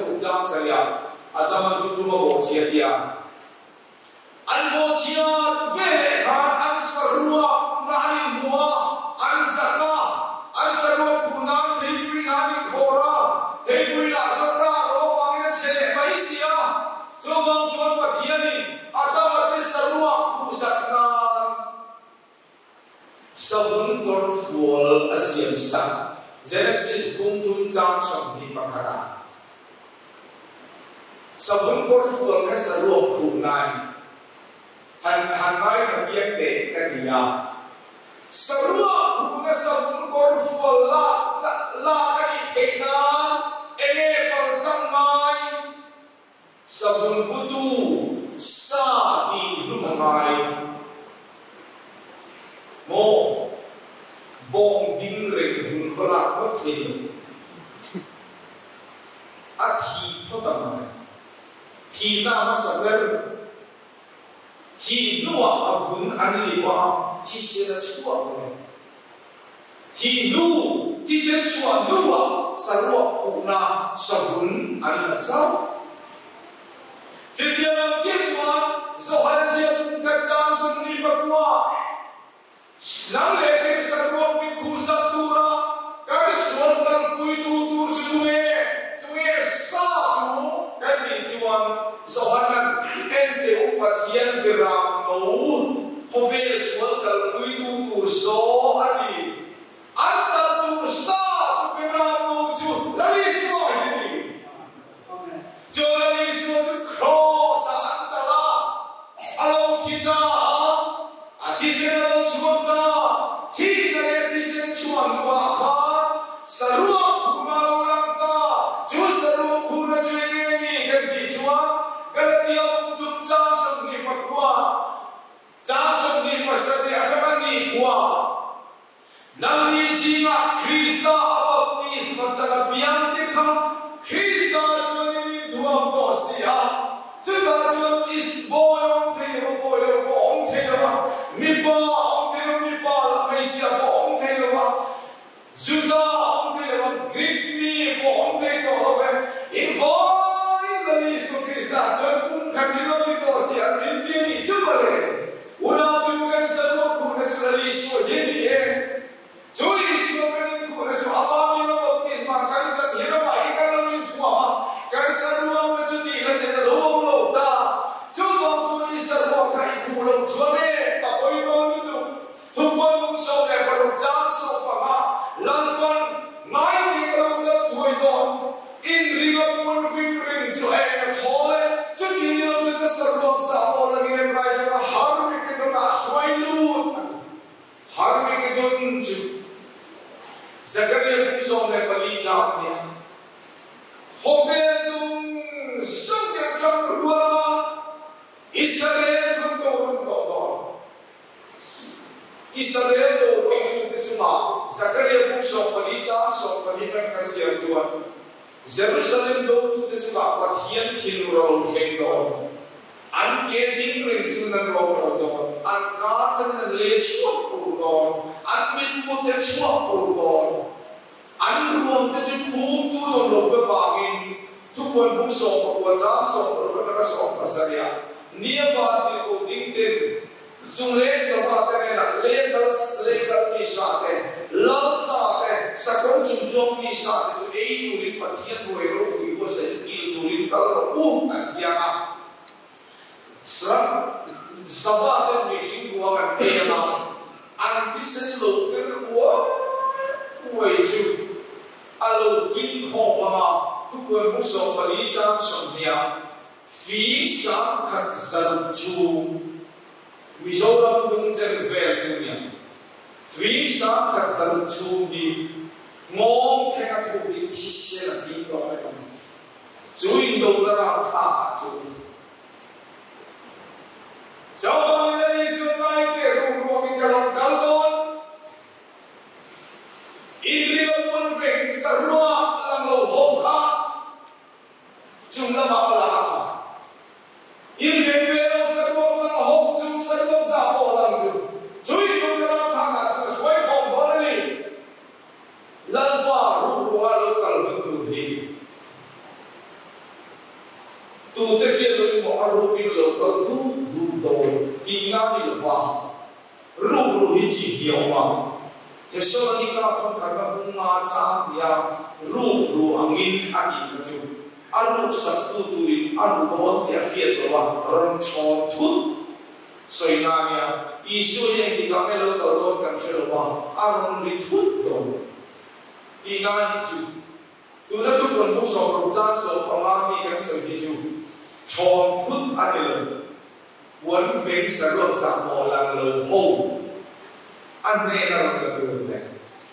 cũng trang sai à Adam anh cũng mà bộ chia đi à anh bộ chia về để khan anh sarua na anh mua anh zaka anh sarua punang thì quý na đi khora thì quý na cho ra rồi vang cái xe máy xia cho vang chuan và thiên đi Adam anh sarua cũng sát nan sabun kor fuol asian sa Genesis cũng tung trang trong đi bạc hà sabun kor fuol cái sarua cũng này han mai ka chiang te ka dia sarua cũng cái sabun kor fuol la ka ni te na ene pal kam mai sabun putu sa di rumai mo bong ding reng hun khala ko thin a thi pho tamai thi na ma saber thi nuwa a hun an li wa thi se na chua ne thi nu thi se chua nuwa sarwa una sabun an la chao chỉ tiêu thiên chuan do hai chiếc các trang xuân đi bạc qua nắng lệ cái sân ruộng bị khu sập tu ra cái xuân cần cùi tu cho tu nghe sa chú cái bị chuan do hai em tiểu và thiên về làm nấu họ về xuân cần cùi tu số anh ta tu sa cho về làm nấu chú là đi sao vậy cho là đi sao cho cross anh ta là alo kita thì sẽ là đâu chuông ta thì cái này thì sẽ chuông qua khan sarua khu na lâu lắm ta chú sarua khu na chơi nghe ni cái gì chuông cái này thì ông tung trang sông đi bạc qua trang sông đi bạc sa đi ở trong đi qua nằm đi gì mà Christa baptist mà cha là biang thế không Christa cho nên thuồng đó xí à chứ ta cho is boy ông thấy nó boy đâu ông thấy nó mi ba ông thấy nó mi ba là mấy chị ông thấy nó Juda ông thấy nó Greek mi ông thấy nó về invite the Jesus Christa cho cũng khăn đi nó đi đó xí à mình đi đi chứ mà đấy una tu cái sân nó cũng là cho là Jesus gì đi cho Jesus cái này cũng là cho apa mi nó baptist mà cái sân gì nó bảy cái nó liên thua mà cái sân nó là cho đi là để nó lâu lâu ta cho nó cho đi sân nó cái cũng lâu cho nên ta coi nó như tu tu quan mong sâu này bắt đầu trang sâu mà lần lần ngay thì cái lâu lâu thôi đó in riêng một vinh cho anh thôi cho khi nó cho cái sân nó sao mà cái này phải cho nó harm cái đó là xoay luôn harm cái đó chứ Zakaria cũng sâu này bali chạm nè họ về dùng sông tiền trong rùa đó Israel cũng đồ Israel đồ cái chúng mà Zakaria cũng sâu bali chạm sâu bali trong cái chuyện chuan Jerusalem đồ cái chúng mà và thiên rồi thiên đồ anh kia đinh rình tu nan rồi đồ anh cá chân nan lê chuột đồ anh biết mua cái chuột đồ anh luôn cái chữ phú tu đồng lộc với bà mình thu quân cũng sống của giáo sống của các sống của Syria nia và thì cũng đinh tin dùng lễ sở và cái này là lễ đất đi sa thế lâu sa thế sa công chúng trong đi sa thế chúng ấy tu linh bát thiên bồi rồi thì có sẽ kêu tu linh tal là anh giang à sẵn sa thế mình hình của anh đây là anh thì sẽ lục cái của quay chữ alo kinh khổ mà tu quân mục sống và lý trang sống nia phí sáng khát dân chu Mizoram dung chân về chu nia phí sáng khát dân chu thì ngom thế nào cũng bị thi sẽ là thi đó đấy chú in đâu là nào thả chú cháu con lên đi xưa nay kể rùng ruộng mình cả lòng cao tôn in riêng quân vịnh sa rua làm lầu hôm khác chúng là bảo là in vịnh về đâu sa rua làm hôm chúng sa rua giả bộ làm chúng chui đúng cái đó thằng nào chúng suy không đó đi lần qua rùng ruộng lâu cần được tu thì tu tới khi mình bỏ rùng pin lâu cần tu du đồ thì ngã đi vào rùng ruộng chỉ hiểu mà thế sau này các con các bạn ngã cha dia rùng ruộng angin ani cái chú anh sắp tu turin anh muốn thì hiện rồi rong chọn thút soi nania isu yang kita melakukan kalau kan selama anh đi thút đồ đi ngan chú tu đã tu còn một số công tác số công an đi cái sự gì chú chọn thút anh đi rồi vẫn phải sử dụng sản phẩm làm lời hậu anh này là một cái điều này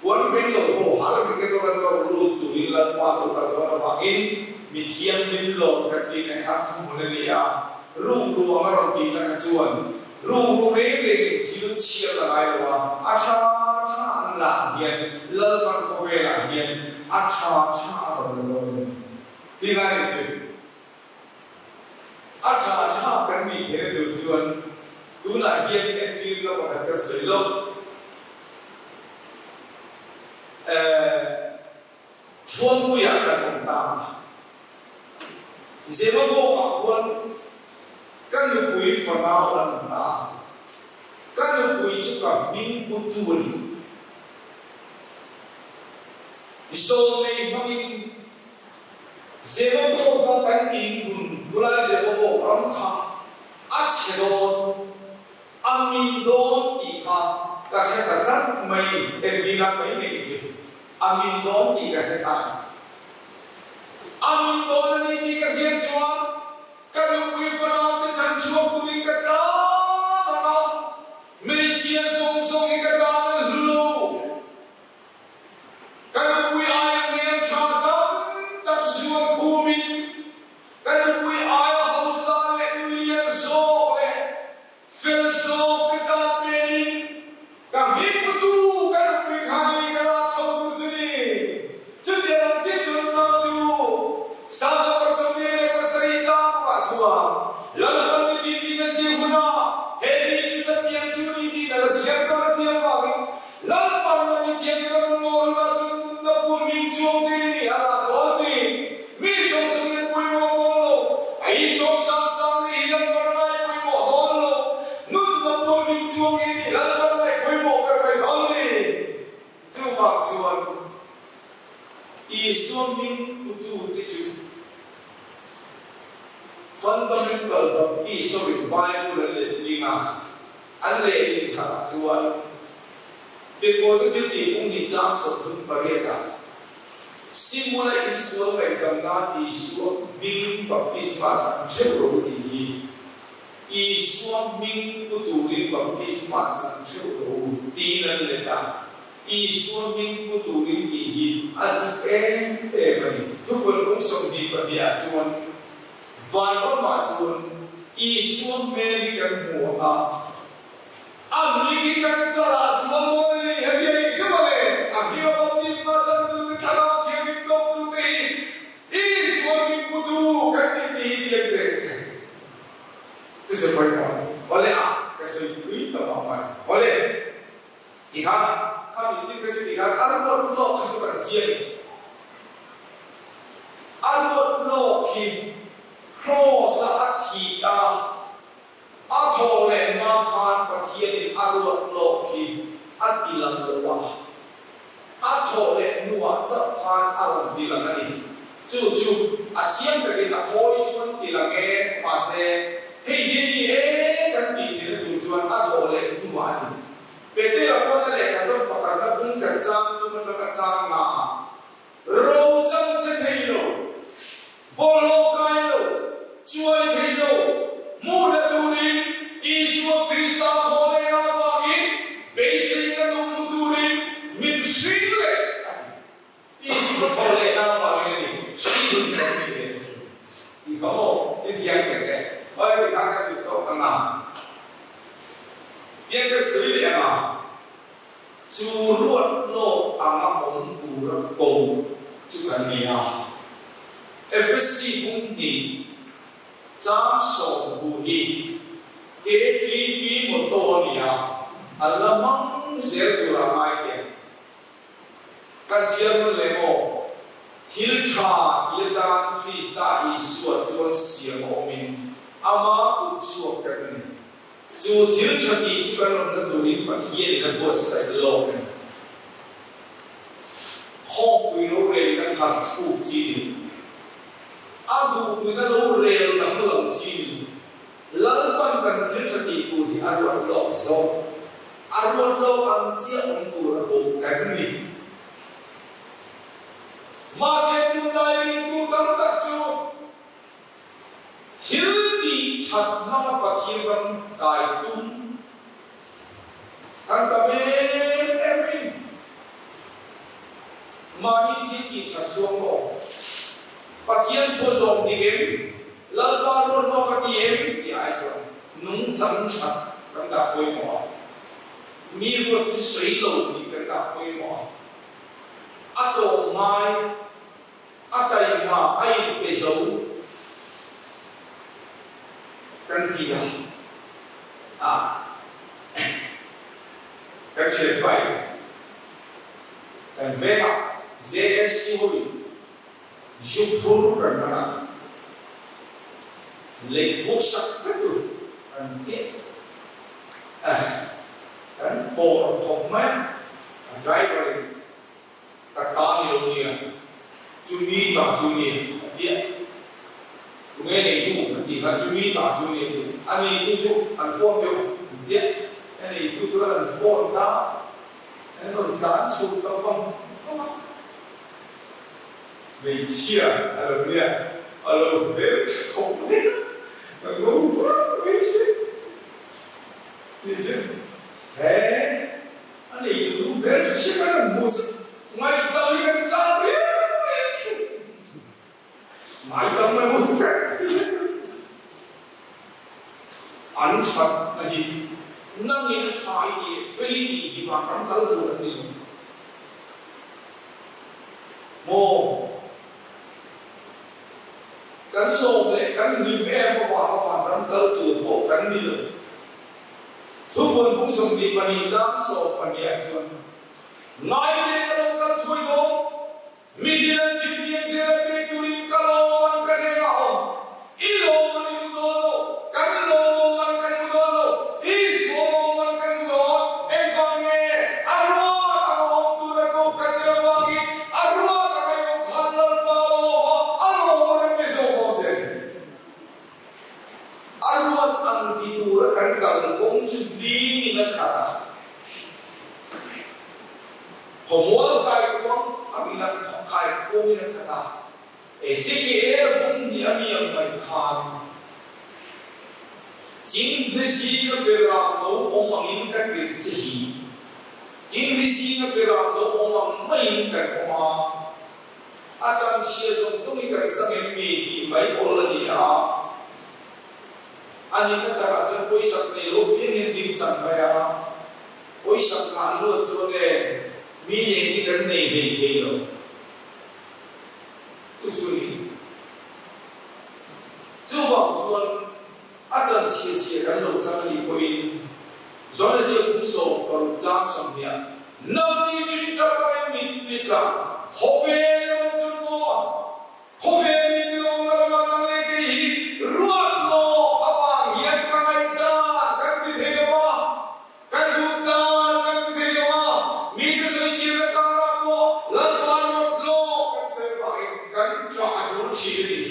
vẫn phải lời hậu hẳn là cái câu nói luôn tụi lần qua tụi lần qua inมีเทียมมิลโลกันดีนะครับทุกคนเลยอ่ะรูปรวมเราดีนะครับส่วนรูปเรื่องที่เราเชื่ออะไรว่าอาชาอันหลังเฮียนเลิกมันก็เวลาเฮียนอาชาเราเลยดีนั่นเองอาชากันดีเห็นดูส่วนดูน่ะเฮียนเนี่ยดีก็ว่าจะเสียลงช่วงผู้ใหญ่กันตาเจ้าบอกว่าคนกันอยู่ปุยฟ้าวันตากันอยู่ปุยจุกมิงกุตุนอิโซเนมังเจ้าบอกว่ากันอินกุนดูแลเจ้าบอกรำคาอัจฉริยะอามินโดนตีขากันให้กันไม่เอ็นดีนักไม่ในจิตอามินโดนตีกันให้ตายAmin doa ni tiga hian cuan, kalau bui fana te chan cuan kuning kata, mana Malaysia song kata lulu, kalau bui ayam yang cadam tak cuan kumin, kalau bui ayam Hausa lian so fel so kita pening, kami putu kalau bui kali kalau so sini, setiap tidur nanti. Satu personi yang berserita kuatwa, lalu nanti di nasi guna, heli juga yang curi di dalam siapa nanti yang bagi, lalu nanti dia kita mengurus macam pun minjung ini ala doni, minjung sendiri pun mau ai jom sang yang bernai pun mau dolo, nun pun minjung ini lalu bernai pun mau berbaik doni, cuma Isu min putu ticu fundamental of isu in Bible linga anle in thara chuan ti ko ti ti ung ni chang so thun parieta simula in so ngai dam na isu min baptisma chang chero ti isu min putu rin baptisma chang chero ti nan le ta Isu min putu rin hi adi mani tukul kung som di padia chuan van ma chuan isu meli kan huwa ami ki kan chala chuan mo ni hadi chumale ami baptisma chan tu thara thia dok tu ni isu min putu kan ni ti chek de这是关键ole a ka sai kui ta ma ma ole你看他们这个是你看，阿罗洛他就很接，阿罗洛去 cross 阿提啊，阿托勒马看把天阿罗洛去阿迪兰德哇，阿托勒努啊这看阿罗迪兰那里，就阿前个人阿托伊就迪兰个马些，嘿嘿嘿，跟迪的就阿托勒努啊的。Bete aku ada lekatun pakar pun kacang tu macam kacang na, rojang sekilo, bolok kailo, cuai kilo, muda turin, isu Krista kone na bagi, basic kan turin, min shingle, isu kone na bagi ni, shingle ni, ikamu ini siang kene, oleh kita kan itu kena. tiếng cái sứ liệu mà chú ruột lô ám ổn tù ra cùng chú cần nì à FSC cũng nì trang sổ thù hi kế trí bí một tô nì à là mong dễ tù ra ai kìa kan chiar nun le mo thil tha yatan Krista Isua chuan siam omin ama u chuak kan ni chu thil tha ki chu kan ron na turin pathian na bo sai lo kan khom pui lo re na thar thu chi adu pui na lo re dam lo chi lal pan kan thil tha ki tu hi arwat lo zo arwat lo ang chia on tu ra bo kan ni mà sẽ tu lai linh tu tâm tác chu thiếu đi chặt năm bát thiên văn cài tung thằng ta em mình mà đi thiên đi chặt xuống ngõ bát thiên thua sòng đi kiếm lần ba luôn nó cái gì em thì ai cho nung chấm chặt thằng ta quay mỏ mi vượt cái suy lầu thì thằng ta quay mỏ à tổ mai atai ma ai bezo kan dia kan chen bai kan vega JSC hoi jupur kan mana le bosak betul kan dia kan por khomai driver katani lo ni Juni ta Juni dia, kemudian itu ketika Juni ta Juni ani itu alfon dia, ani itu juga alfon ta, ani non sulit ta fong, mấy chia, alo biết không biết, ngu mấy chia, như thế, thế, ani itu biết chia cái là một ngay tao đi ăn sao biết. Mãi tâm mới muốn ăn chặt là gì năng nhiên trái gì phê lý gì và cảm thấy được là gì mồ cắn lồng để cắn nhịp em và cảm thấy được bộ cắn đi được thu buồn cũng dùng đi mà đi giác sổ mà đi ăn chuan ngay đến cái đông cắn thui đó mình là thiên nhiên sẽ là cái turin kalau man kene ngao ilo man imudono kan lo man kan imudono iso man kan imudono evangé arwa ang tu na ko kan evangi arwa ka yo khanal palo arwa man meso ko se arwa ang titura kan kal kong chu di na khata homol kai ko ami na khai cô như là ta, ECKR cũng đi ăn nhiều ngày tham, chính vì gì cái việc làm đó ông mang in cái việc gì, chính vì gì cái việc làm đó ông mang mấy in cái mà, anh chia sẻ trong cái sang em bị mấy con là gì à, anh ấy cái ta cho tôi sắp này lúc biết hiện điểm chẳng phải à, tôi sắp ngàn luôn cho nên mình những cái này bị thế rồi. chú ý chú vọng chuan chân chia cái lục trang đi quên rồi là sự cũng số còn trang sầm nhẹ năm đi chuyên chấp cái mình biết là học về nó chú mua học về mình đi lo mà mang lên cái gì ruột lo abang hiện cái ta cái gì thế đó cái thứ ta cái gì thế đó mình cái sự chia cái cả bộ lần lần lo cái sự vậy cái trả chú chia đi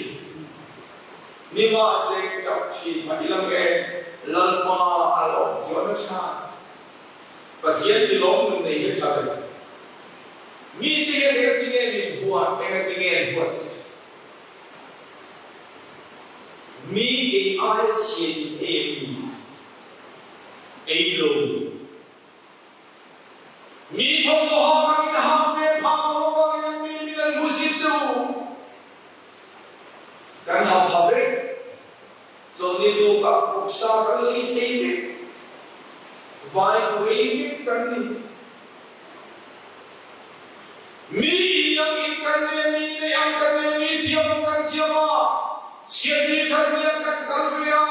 nhưng mà sẽ chọc chỉ mà đi làm cái lần mà alo chỉ có cha và hiện thì lỗ mình này hết cha rồi mi tiếng mình buat tiếng buat mi ai chuyện mi luôn mi thông đồ học các cái học về phạm của các cái mi đang muốn xin chú cái học ấy cho nên tôi các quốc gia các lý thế vai wave kan ni mi yang in kan ni mi te ang kan ni mi thiam kan thiama chiat ni chan ni kan kan via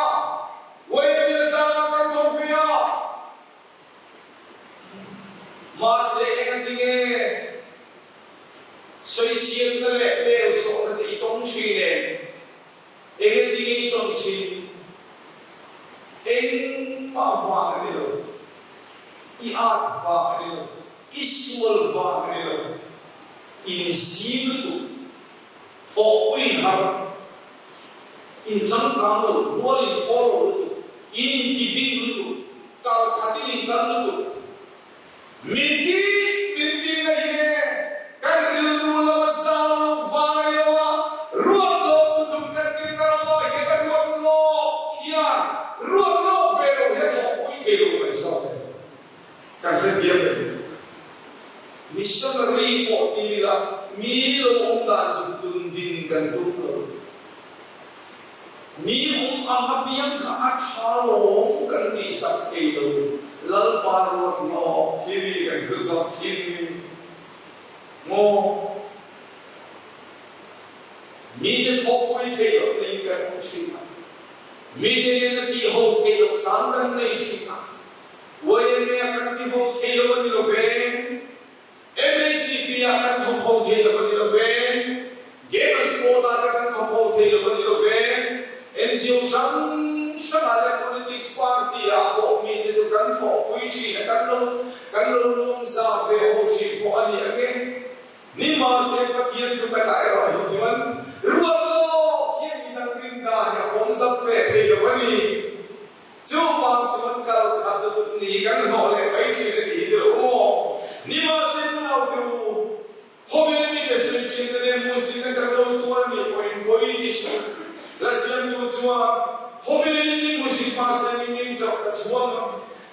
wai ni ta kan thong via ma se kan tinge soi chiat na le le so na ti tong chi ne ege tinge tong chi eng ma va ni lo I art va ni lo isual va ni lo in zil tu o win har in jang kam lo wal in all tu in tibing tu kal khati in kan tu minti na ye kan ru lo sa va ni lo ruat lo tu kan kin na lo ye kan ruat lo ya ruat lo ve lo he ko ui the lo mai sa kan se dia missionary po tila mi lo ong da zum dun din kan tu lo mi ong ang apiang ka athalo kan ni sak te lo lal parot no hini kan sa hini mo mi de thok poi the lo nei kan ong chi mi de ne ti ho the lo chang kan nei chi na wo ye me kan ti ho the lo ni lo ve MHCP akan thong the lo ni lo ve game sport akan thong the lo ni lo ve NGO sang ala politics party a ko mi je kan tho pui chi na kan lo long sa ve ho chi ko ani age ni ma se patien tu pa kai ro hi jiwan ruat lo khien mi dang rin da ya bom sa ve the lo ni chu wang chuan kal khat tu ni kan ho le pai chi le ni lo mo ni ma se na tu ho ve mi de sun chi de mu sin na kan lo tu ni point ni shi la sian tu chua ho ve ni mu sin pa se ni ning cha ka chuan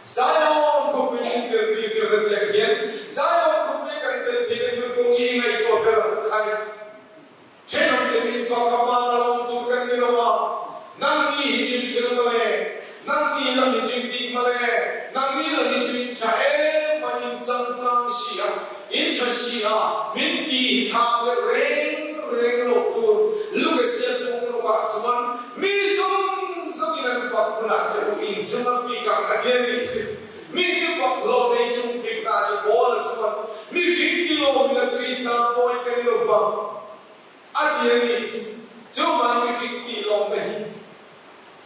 Zion ko ku ni de ni se de ya kien Zion ko ku kan de the de ko ni ngai ko ka khai chenom de min fa ka ma la long tu kan ni lo ma nang ni jin sir no e nang ni la ni jin dik ma le nang ni la ni jin cha e ma in chang nang sia in cha sia min ti tha le reng lo tu lu ke sia tu no ba chuan mi som in fa na che in chang pi ka ka ge ni chi mi ki fa lo dei chung ki ta ni bol chuan mi rik ti lo mi na krista boy ke ni lo fa a ge ni chi chu ma mi rik ti lo da hi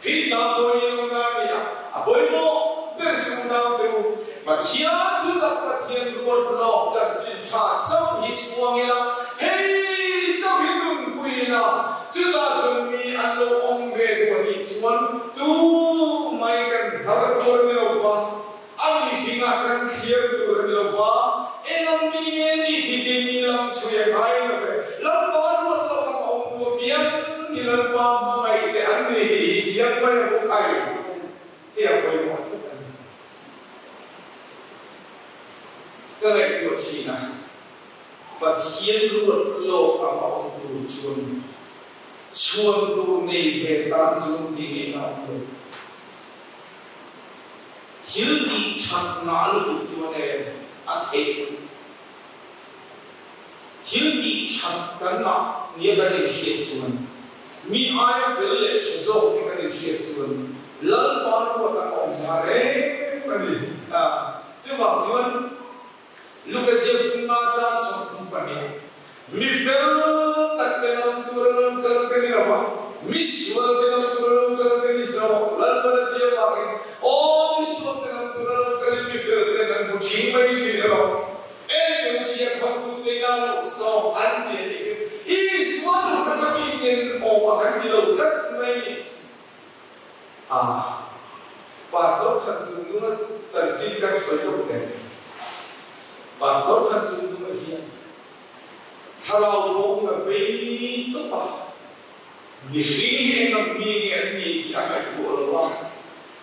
krista boy ni lo na ni ya a boy mo per chu na tu ma khia tu ta pa thien ruột lo cha chin cha chau hi chuang ni la hey chau hi nun pui na chu ta thun mi an lo ong ve tu ni chuan tu mai kan har ko ni lo fa ami hinga kan khier tu ni lo fa enam mi ni ti ti ni lam chu ye kai na ve lam pa ruột lo ka ong tu pian ni lam pa ma mai te an ni chiang mai ko kai e a koi mo cái này của chị này và thiên luật lộ ở ông tu chuồn tu này về tam chuồn thì cái nào được thiếu đi chặt ngã luôn chuồn này à thế thiếu đi chặt cái ngã nghĩa cái gì hiện chuồn mi ai phải lệ chế độ cái gì hiện chuồn lần bao của ta ông ta đấy mà đi à chứ bằng chuồn Lucas ia na chan som company mi fel tak tenam turun kan ni rawa mi swal tenam turun kan ni so lan pada dia pakai oh mi swal tenam turun kan mi fel tenam buchin mai chi rawa tu chia khon tu te na lo so an dia ni chi I swal ka ka mi ten o pa kan ni lo tak mai ni pastor khan su nu chan chi ka soi ko ten pastor khan chung tu ma hi thalau lo ma ve to pa ni ri hi ngam mi nge ni ti a kai ko lo wa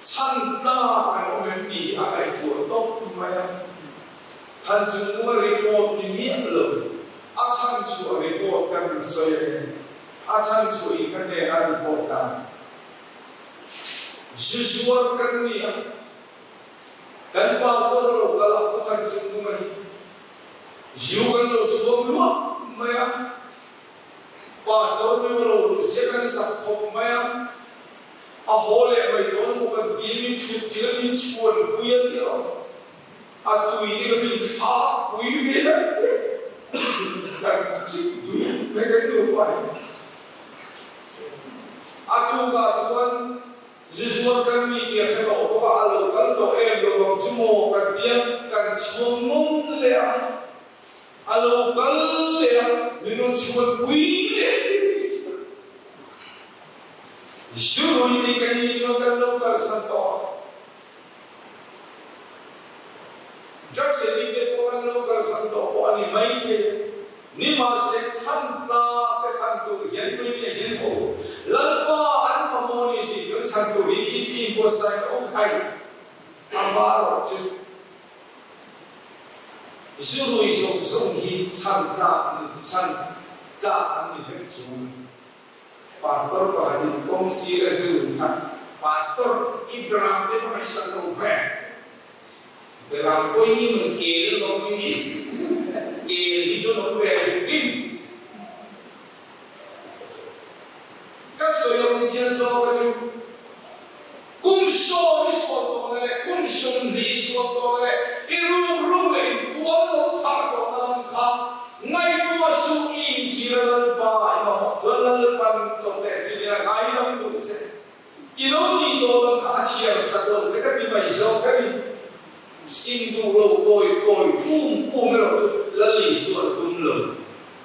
chan ta an o men ti a kai ko to ma ya khan chung ma report ni ni lo a chan chu report kan so ye a chan chu I kan de a report ta Joshua kan ni kan pastor lo kala ko than chung mai jiu kan lo chuam lo maya pastor me lo se kan sa khop maya a hole mai don mo kan din chu chil min chuan puya dio a tui ni ka bin tha pui ve la kan chi dui me kan do pai a tu ka chuan Jisuan kan mi dia kena opa alo kan to lo cimo kan dia kan cimo mong le alo kal le minun cimo pui le Juru ini kan ni cimo kan lo kar santo jak se ni de ko kan lo kar santo ko ani mai ke ni ma se chan la te santo yen ni yen ko lalpa an mamoni si santo ini imposan okai amaro tu Juru isong song hi chan ka ani hek chu pastor ko hadin kong si resul kan pastor Ibrahim te ma san no ve beram ko ini mengkel no ini kel di jo no ve bin kasoyong sian so ka chu kung so isko to ne kung so ni isko to ne iru ru in tuwa lo tha to na kha ngai tu su in chi la ba ma zo la pan zo de chi na kai lam tu che i lo ni to lo kha chi ya sa lo che ka ti mai so ka ni sin du lo koi pum me lo tu la li su tum lo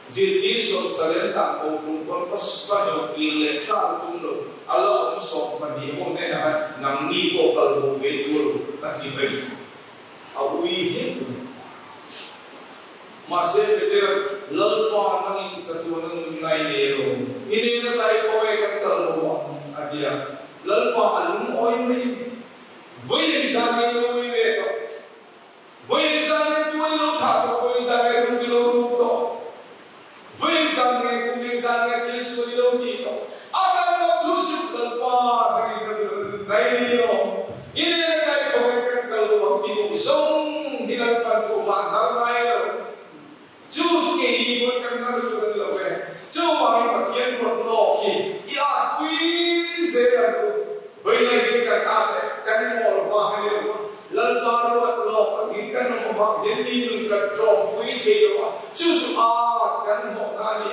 zil di so sa len ta ko tum kon pas pa yo ki le tra tum lo Allah so mandi ho ne na ngam ni ko kal bo ve tu ati bais awi ne ma se peter lal pa nang in sa tu nang ngai ne ro ini na tai ko e kan kal bo adia lal pa alum oi me voi sa ne ro ne to voi sa ne tu lo tha to voi sa ne tu lo ru to voi sa ne ku me sa ne ki su lo ni to agar no tusuk dalpa tagin sa dai ni no ini na kai ko kan kal wakti ko song dinalpan ko ma darnai lo chu ke ni ko kan na lo lo we chu ma ni patien ko no ki ya kui se la ko vai na ki kan ta kan mo wa ha ni lo lal ba lo ka ki kan mo ba yen ni nu ka tro kui the lo chu a kan mo na ni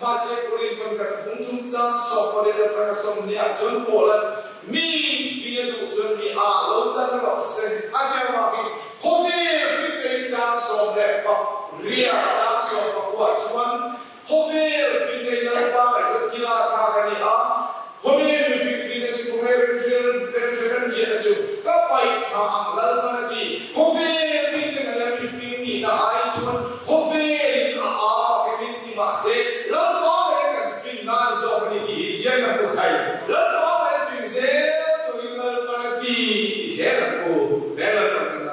Masih kulit kan untuk cang sopore dan perasaan dia jon polan mi fine tu jon mi lo cang lo se ada lagi hobi fine cang sopore pak ria cang sopore buat cuman hobi fine lalpa jon kila thagani hobi fine cukup fine dia tu kapai thang lalpa nanti hobi fine kaya fine na ai cuman hobi masih lalu mereka film nari soal ini jian aku kai lalu mereka film saya tu ingat nanti saya aku benar benar